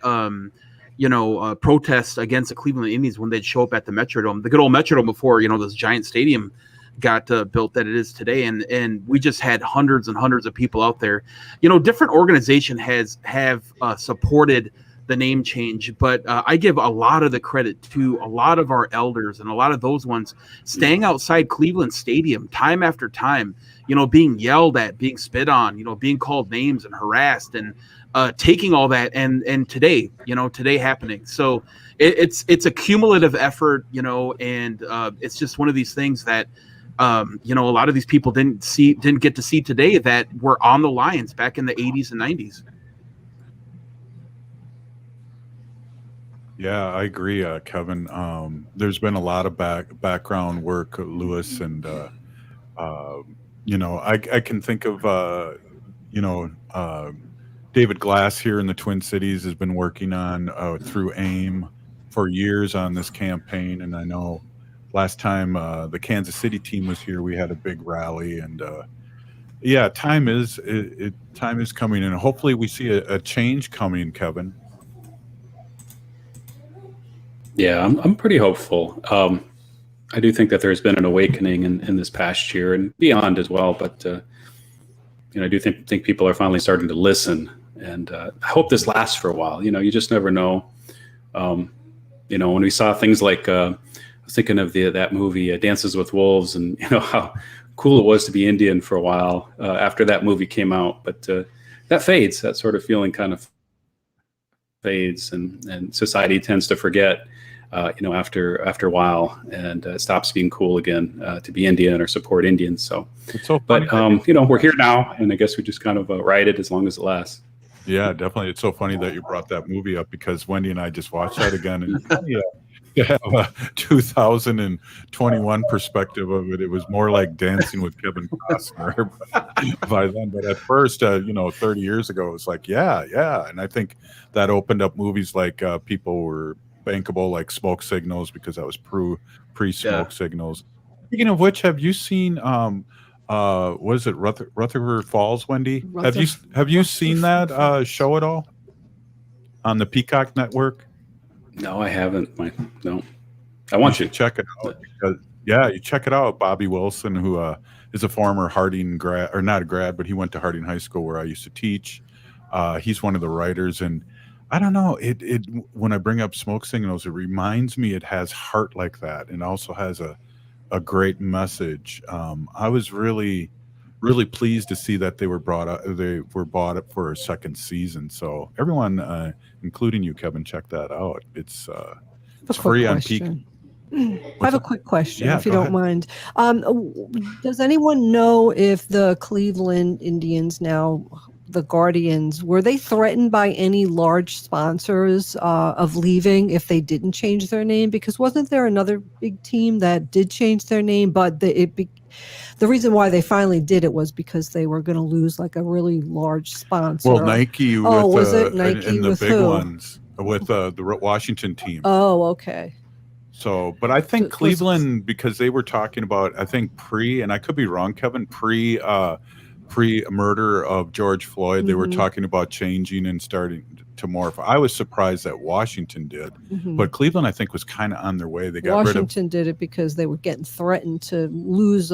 protests against the Cleveland Indians when they'd show up at the Metrodome, the good old Metrodome before, you know, this giant stadium got built that it is today, and we just had hundreds and hundreds of people out there. You know, different organizations have supported the name change, but I give a lot of the credit to a lot of our elders and a lot of those ones staying outside Cleveland Stadium time after time, you know, being yelled at, being spit on, you know, being called names and harassed, and taking all that and today happening. So it's a cumulative effort, you know, and it's just one of these things that you know, a lot of these people didn't get to see today that were on the Lions back in the 80s and 90s. Yeah, I agree, Kevin. There's been a lot of background work, Lewis, and you know, I can think of David Glass here in the Twin Cities has been working on through AIM for years on this campaign, and I know last time the Kansas City team was here, we had a big rally, and yeah, time is coming, and hopefully we see a change coming, Kevin. Yeah, I'm pretty hopeful. I do think that there's been an awakening in this past year and beyond as well, but you know, I do think people are finally starting to listen, and I hope this lasts for a while. You know, you just never know. You know, when we saw things like thinking of that movie Dances with Wolves, and you know how cool it was to be Indian for a while after that movie came out, but that fades. That sort of feeling kind of fades, and society tends to forget you know, after a while, and it stops being cool again to be Indian or support Indians. So it's so funny, but you know, we're here now, and I guess we just kind of ride it as long as it lasts. Yeah, definitely. It's so funny that you brought that movie up, because Wendy and I just watched that again, and to have a 2021 perspective of it, it was more like Dancing with Kevin Costner by then. But at first, you know, 30 years ago, it was like, yeah. And I think that opened up movies like people were bankable, like Smoke Signals, because that was pre-Smoke Signals. Speaking of which, have you seen what is it, Rutherford Falls, Wendy? Have you seen that show at all on the Peacock Network? No, I haven't. No, I want you to check it out. Because, yeah, you check it out. Bobby Wilson, who is a former Harding grad, or not a grad, but he went to Harding High School where I used to teach. He's one of the writers, and I don't know. It when I bring up Smoke Signals, it reminds me it has heart like that, and also has a great message. I was really pleased to see that they were bought up for a second season. So everyone, including you, Kevin, check that out. It's free on Peacock. I have a quick question, if you don't ahead. mind. Does anyone know if the Cleveland Indians, now the Guardians, were they threatened by any large sponsors of leaving if they didn't change their name? Because wasn't there another big team that did change their name, but the reason why they finally did it was because they were going to lose like a really large sponsor. Well, Nike. Oh, with, was it Nike and the with big who? ones with the Washington team. Oh, okay. So, but I think Cleveland, because they were talking about, I think and I could be wrong, Kevin, pre-murder of George Floyd, they were talking about changing and starting to morph. I was surprised that Washington did, but Cleveland, I think, was kind of on their way. They got Washington did it because they were getting threatened to lose,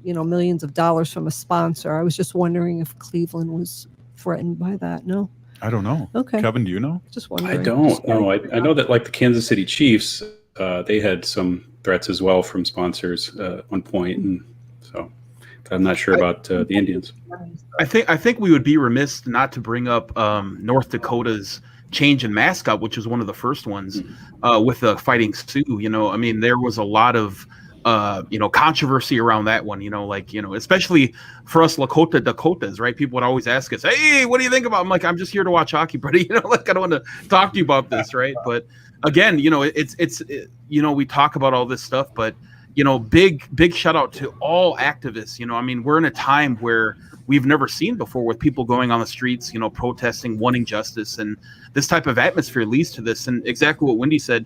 millions of dollars from a sponsor. I was just wondering if Cleveland was threatened by that. No, I don't know. Okay. Kevin, do you know? Just wondering. I don't know. I know that like the Kansas City Chiefs, they had some threats as well from sponsors at one point, and so but I'm not sure about the Indians. I think we would be remiss not to bring up North Dakota's change in mascot, which was one of the first ones with the Fighting Sioux. You know, I mean, there was a lot of controversy around that one. You know, like especially for us Dakotas, right? People would always ask us, "Hey, what do you think about?" I'm like, "I'm just here to watch hockey, buddy." You know, like I don't want to talk to you about this, right? But again, it's we talk about all this stuff, but big shout out to all activists. I mean, we're in a time where we've never seen before with people going on the streets, protesting, wanting justice, and this type of atmosphere leads to this. And exactly what Wendy said,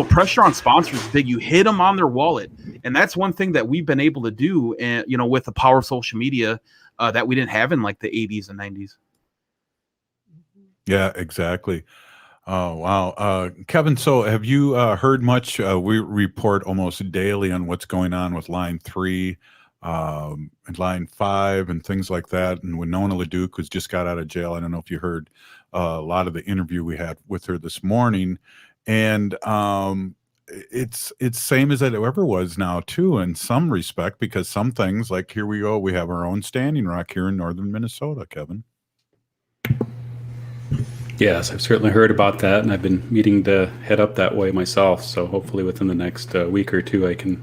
pressure on sponsors is big. You hit them on their wallet, and that's one thing that we've been able to do, and with the power of social media that we didn't have in like the 80s and 90s. Yeah, exactly. Oh, wow. Kevin, so have you heard much? We report almost daily on what's going on with Line 3 and Line 5 and things like that. And Winona LaDuke, who's just got out of jail, I don't know if you heard a lot of the interview we had with her this morning. And it's same as it ever was now, too, in some respect, because some things, like here we go, we have our own Standing Rock here in northern Minnesota, Kevin. Yes, I've certainly heard about that, and I've been meaning to head up that way myself. So hopefully within the next week or two, I can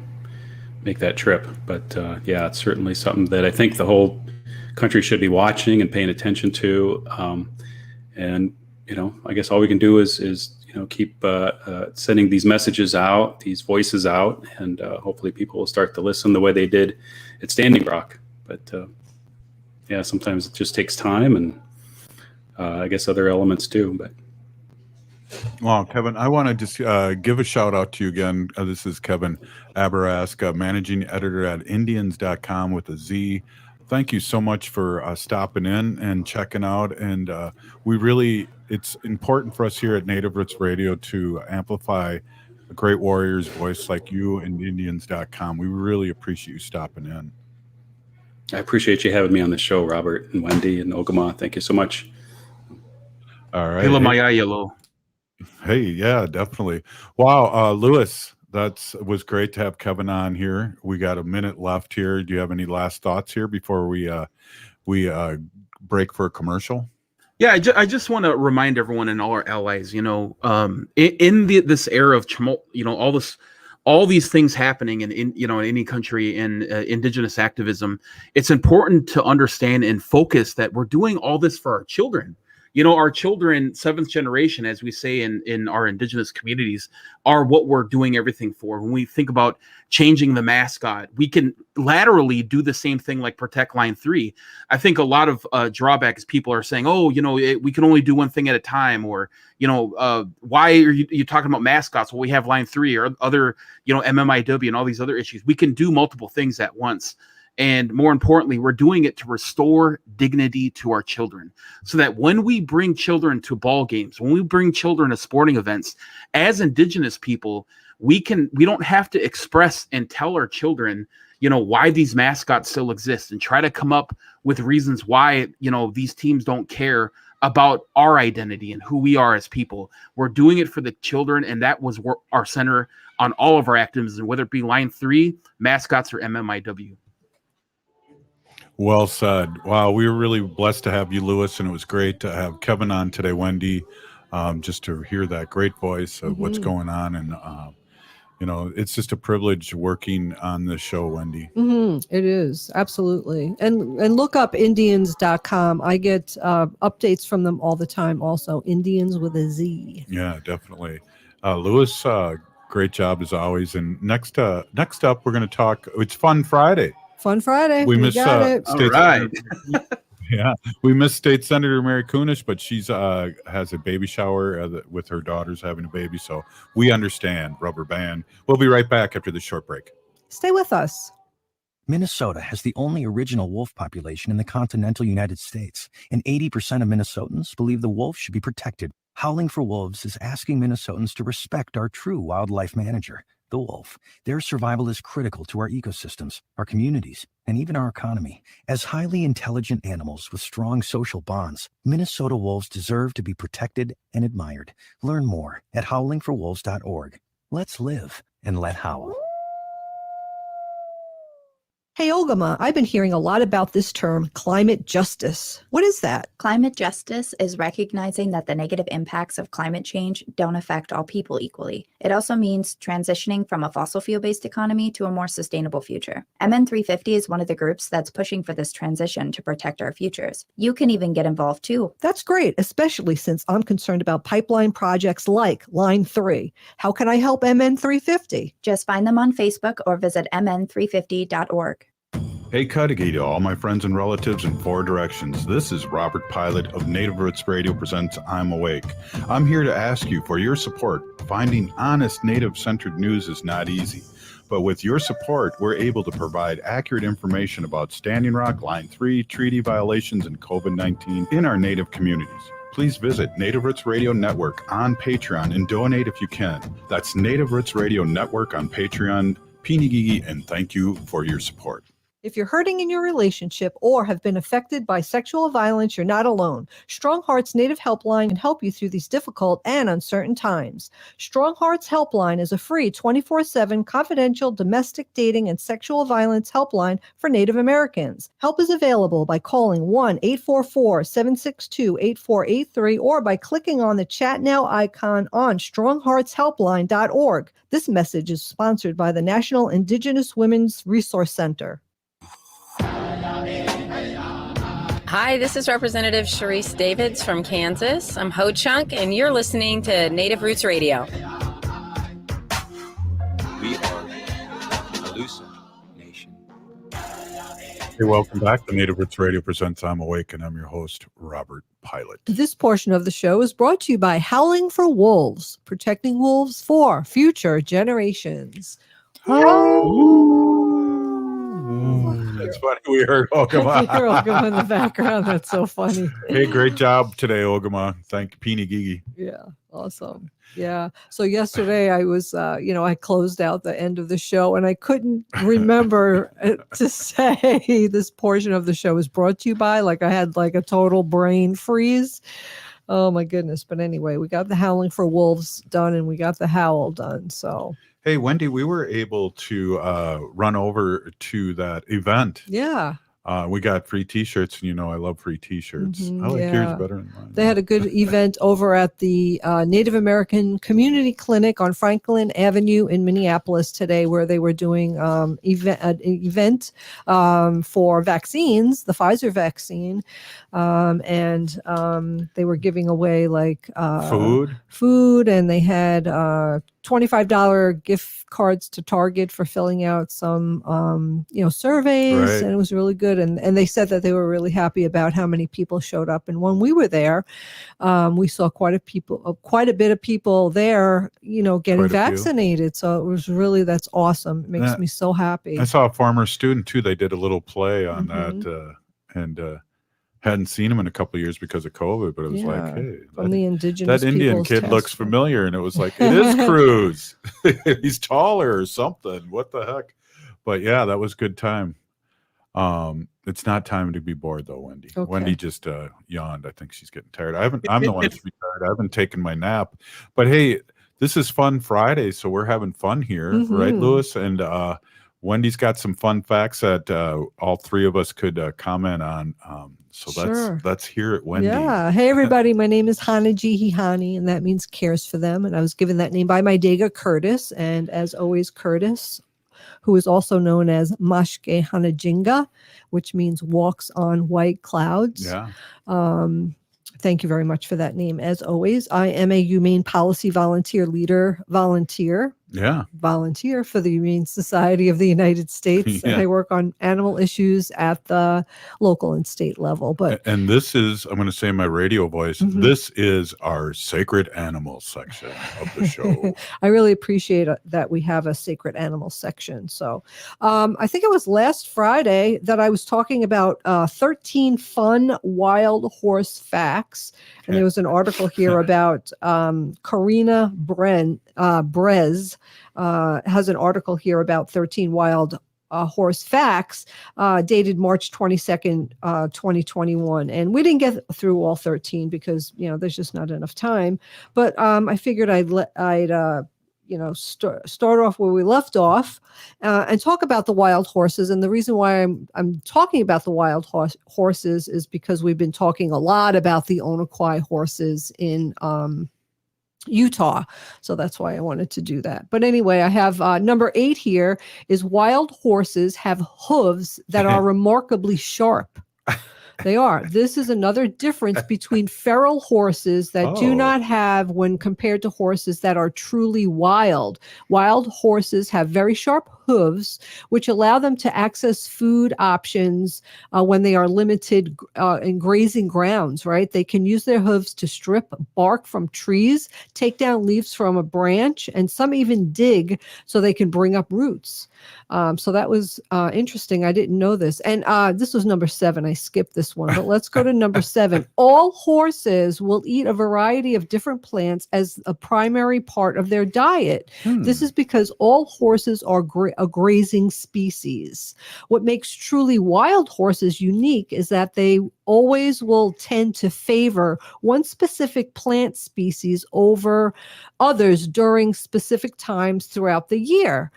make that trip. But yeah, it's certainly something that I think the whole country should be watching and paying attention to. And I guess all we can do is keep sending these messages out, these voices out, and hopefully people will start to listen the way they did at Standing Rock. But yeah, sometimes it just takes time, and I guess other elements too. But well, Kevin, I want to just give a shout out to you again. This is Kevin Abourezk, managing editor at Indians.com with a Z. Thank you so much for stopping in and checking out. And it's important for us here at Native Roots Radio to amplify a great warrior's voice like you and Indians.com. We really appreciate you stopping in. I appreciate you having me on the show, Robert and Wendy and Qgimaa. Thank you so much. All right. Hey, yeah, definitely. Wow, Lewis, was great to have Kevin on here. We got a minute left here. Do you have any last thoughts here before we break for a commercial? Yeah, I just want to remind everyone and all our allies, in this era of tumult, all these things happening in any country in indigenous activism, it's important to understand and focus that we're doing all this for our children. Our children, seventh generation, as we say in our indigenous communities, are what we're doing everything for. When we think about changing the mascot, we can laterally do the same thing like protect Line 3. I think a lot of drawbacks, people are saying, we can only do one thing at a time, or, why are you talking about mascots? Well, we have Line 3 or other, MMIW and all these other issues. We can do multiple things at once. And more importantly, we're doing it to restore dignity to our children, so that when we bring children to ball games, when we bring children to sporting events, as Indigenous people, we don't have to express and tell our children, why these mascots still exist, and try to come up with reasons why, these teams don't care about our identity and who we are as people. We're doing it for the children, and that was our center on all of our activism, whether it be Line 3, mascots, or MMIW. Well said. Wow, we were really blessed to have you, Lewis, and it was great to have Kevin on today, Wendy, just to hear that great voice of what's going on. And, it's just a privilege working on this show, Wendy. It is. Absolutely. And look up Indians.com. I get updates from them all the time. Also, Indians with a Z. Yeah, definitely. Lewis, great job as always. And next up, we're going to talk. It's Fun Friday. Fun Friday. We missed State Senator. Yeah, we missed State Senator Mary Kunesh, but she's has a baby shower with her daughters having a baby, so we understand. Rubber band. We'll be right back after this short break. Stay with us. Minnesota has the only original wolf population in the continental United States, and 80% of Minnesotans believe the wolf should be protected. Howling for Wolves is asking Minnesotans to respect our true wildlife manager, the wolf. Their survival is critical to our ecosystems, our communities, and even our economy. As highly intelligent animals with strong social bonds, Minnesota wolves deserve to be protected and admired. Learn more at howlingforwolves.org. Let's live and let howl. Hey, Qgimaa, I've been hearing a lot about this term, climate justice. What is that? Climate justice is recognizing that the negative impacts of climate change don't affect all people equally. It also means transitioning from a fossil fuel-based economy to a more sustainable future. MN350 is one of the groups that's pushing for this transition to protect our futures. You can even get involved too. That's great, especially since I'm concerned about pipeline projects like Line 3. How can I help MN350? Just find them on Facebook or visit mn350.org. Hey, Qgimaa to all my friends and relatives in 4 directions. This is Robert Pilot of Native Roots Radio presents I'm Awake. I'm here to ask you for your support. Finding honest Native-centered news is not easy. But with your support, we're able to provide accurate information about Standing Rock, Line 3, treaty violations, and COVID-19 in our Native communities. Please visit Native Roots Radio Network on Patreon and donate if you can. That's Native Roots Radio Network on Patreon. Pinigigi, and thank you for your support. If you're hurting in your relationship or have been affected by sexual violence, you're not alone. Strong Hearts Native Helpline can help you through these difficult and uncertain times. Strong Hearts Helpline is a free 24/7 confidential domestic dating and sexual violence helpline for Native Americans. Help is available by calling 1-844-762-8483 or by clicking on the Chat Now icon on strongheartshelpline.org. This message is sponsored by the National Indigenous Women's Resource Center. Hi, this is Representative Sharice Davids from Kansas. I'm Ho Chunk, and you're listening to Native Roots Radio. We are Alusa Nation. Hey, welcome back to Native Roots Radio presents I'm Awake, and I'm your host, Robert Pilot. This portion of the show is brought to you by Howling for Wolves, protecting wolves for future generations. It's funny we heard Qgimaa. You're Qgimaa in the background. That's so funny. Hey, great job today, Qgimaa. Thank you, Pinigigi. Yeah, awesome. Yeah. So yesterday I was, I closed out the end of the show and I couldn't remember to say this portion of the show is brought to you by. Like I had like a total brain freeze. Oh my goodness. But anyway, we got the Howling for Wolves done and we got the Howl done. So. Hey, Wendy, we were able to run over to that event. Yeah. We got free T-shirts, and I love free T-shirts. I like yours better than mine. They had a good event over at the Native American Community Clinic on Franklin Avenue in Minneapolis today, where they were doing an event for vaccines, the Pfizer vaccine, and they were giving away like food, and they had $25 gift cards to Target for filling out some, surveys, right. And it was really good. And they said that they were really happy about how many people showed up. And when we were there, we saw quite a bit of people there, getting vaccinated. So it was really, that's awesome. It makes me so happy. I saw a former student too. They did a little play on that, and hadn't seen him in a couple of years because of COVID, but it was like, hey, that Indian kid looks familiar. And it was like, it is Cruz. He's taller or something. What the heck? But yeah, that was a good time. It's not time to be bored though, Wendy. Okay. Wendy just yawned. I think she's getting tired. I'm the one that's retired. I haven't taken my nap. But hey, this is Fun Friday, so we're having fun here, right, Lewis? And Wendy's got some fun facts that all three of us could comment on. So let's hear it, Wendy. Yeah. Hey, everybody. My name is Hanaji, and that means cares for them. And I was given that name by my Dega Curtis. And as always, Curtis, who is also known as Mashke Hanajinga, which means walks on white clouds. Yeah. Thank you very much for that name. As always, I am a humane policy volunteer for the Humane Society of the United States. And I work on animal issues at the local and state level. And this is, I'm going to say in my radio voice, this is our sacred animals section of the show. I really appreciate that we have a sacred animal section. So I think it was last Friday that I was talking about 13 fun wild horse facts. And there was an article here about Karina Brez, has an article here about 13 wild horse facts dated March 22nd, 2021. And we didn't get through all 13 because, there's just not enough time. But I figured I'd start off where we left off and talk about the wild horses. And the reason why I'm talking about the wild horses is because we've been talking a lot about the Onquai horses in Utah. So that's why I wanted to do that. But anyway, I have number 8 here is wild horses have hooves that are remarkably sharp. They are. This is another difference between feral horses that do not have when compared to horses that are truly wild. Wild horses have very sharp hooves, which allow them to access food options when they are limited in grazing grounds, right? They can use their hooves to strip bark from trees, take down leaves from a branch, and some even dig so they can bring up roots. So that was interesting. I didn't know this. And this was number 7. I skipped this one, but let's go to number 7. All horses will eat a variety of different plants as a primary part of their diet. This is because all horses are a grazing species. What makes truly wild horses unique is that they always will tend to favor one specific plant species over others during specific times throughout the year.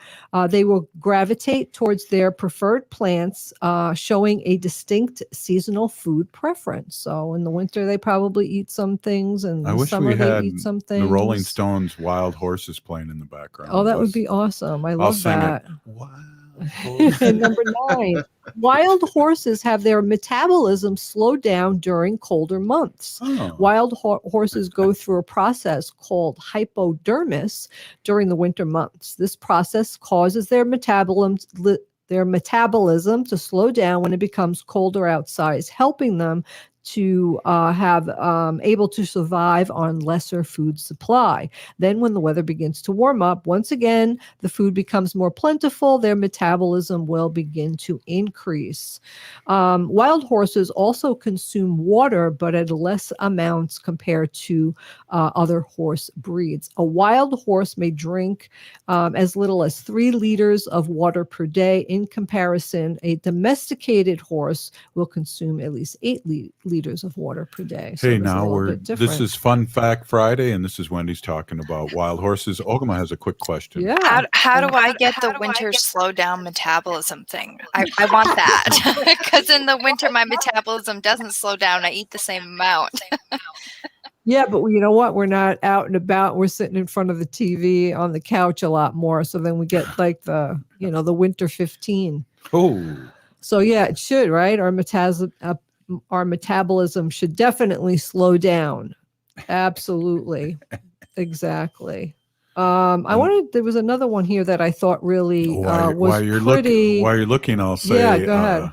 They will gravitate towards their preferred plants, showing a distinct seasonal food preference. So in the winter, they probably eat some things, and in the summer, they eat some things. The Rolling Stones' Wild Horses playing in the background. Oh, that would be awesome. I'll love that. It. Number 9, wild horses have their metabolism slow down during colder months. Wild horses go through a process called hypodermis during the winter months. This process causes their metabolism to slow down when it becomes colder outside, helping them to have able to survive on lesser food supply. Then when the weather begins to warm up, once again, the food becomes more plentiful, their metabolism will begin to increase. Wild horses also consume water, but at less amounts compared to other horse breeds. A wild horse may drink as little as 3 liters of water per day. In comparison, a domesticated horse will consume at least 8 liters of water per day. So hey, now this is Fun Fact Friday, and this is Wendy's talking about wild horses. Qgimaa has a quick question. Yeah. How do I get the winter slow down metabolism thing? I want that because in the winter my metabolism doesn't slow down. I eat the same amount. Yeah, but you know what? We're not out and about. We're sitting in front of the TV on the couch a lot more. So then we get like the winter 15. Oh. So yeah, it should, right? Our metabolism should definitely slow down. Absolutely. Exactly. There was another one here that I thought really was while you're looking, I'll say, yeah, go ahead.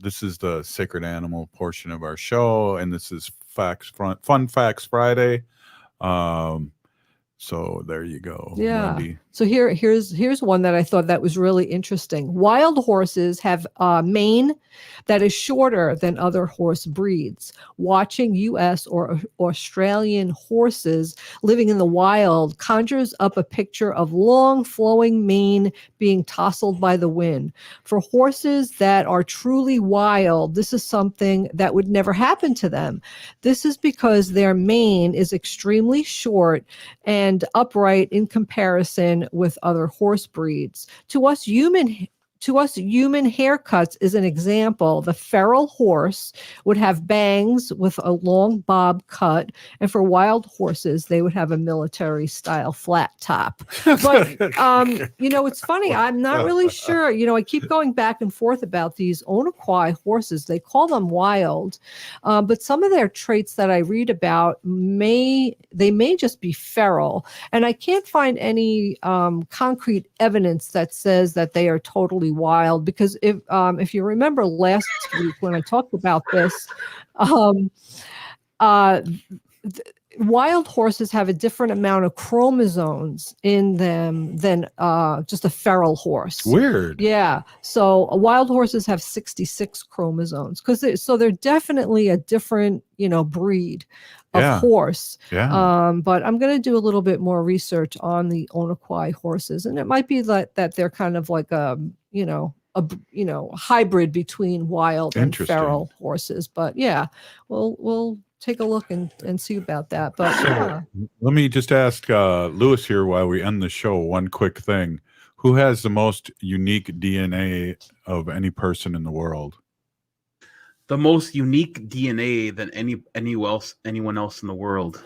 This is the sacred animal portion of our show, and this is Fun Facts Friday. So there you go. Yeah. Wendy. So here's one that I thought that was really interesting. Wild horses have a mane that is shorter than other horse breeds. Watching U.S. or Australian horses living in the wild conjures up a picture of long flowing mane being tousled by the wind. For horses that are truly wild, this is something that would never happen to them. This is because their mane is extremely short and upright in comparison with other horse breeds. To us human haircuts is an example. The feral horse would have bangs with a long bob cut, and for wild horses, they would have a military style flat top. But it's funny. I'm not really sure. I keep going back and forth about these Onquai horses. They call them wild, but some of their traits that I read about may just be feral, and I can't find any concrete evidence that says that they are totally wild, because if you remember last week when I talked about this, wild horses have a different amount of chromosomes in them than just a feral horse. Weird. Yeah. So wild horses have 66 chromosomes so they're definitely a different, breed of horse. Yeah. But I'm going to do a little bit more research on the Onakwi horses, and it might be that they're kind of like a hybrid between wild and feral horses. But yeah, we'll take a look and see about that. But let me just ask Lewis here while we end the show one quick thing. Who has the most unique DNA of any person in the world? The most unique DNA than anyone else in the world.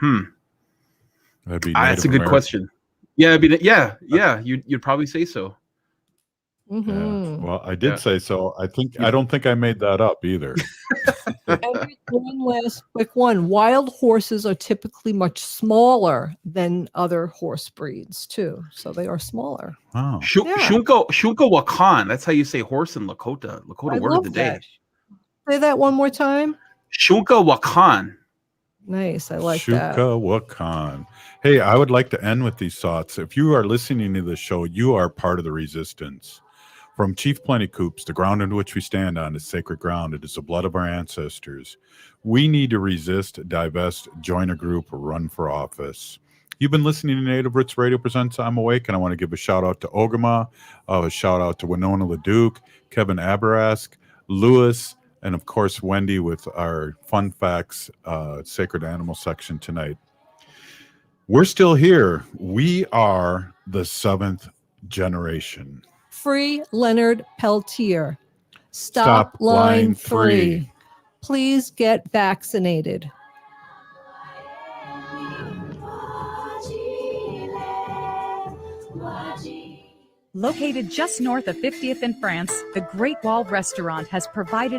That'd be that's a good question. Yeah, you'd probably say so. Mm-hmm. Well, I did say so. I don't think I made that up either. And one last quick one. Wild horses are typically much smaller than other horse breeds too. So they are smaller. Wow. Shunka Wakan. That's how you say horse in Lakota. Lakota word of the day. Say that one more time. Shunka Wakan. Nice. I like that. Shunka Wakan. Hey, I would like to end with these thoughts. If you are listening to the show, you are part of the resistance. From Chief Plenty Coops, the ground in which we stand on is sacred ground. It is the blood of our ancestors. We need to resist, divest, join a group, or run for office. You've been listening to Native Roots Radio Presents I'm Awake, and I want to give a shout out to Qgimaa, a shout out to Winona, LaDuke, Kevin Abourezk, Lewis, and of course Wendy with our fun facts, sacred animal section tonight. We're still here. We are the 7th generation. Free Leonard Peltier. Stop line 3. Please get vaccinated. Located just north of 50th in France, the Great Wall Restaurant has provided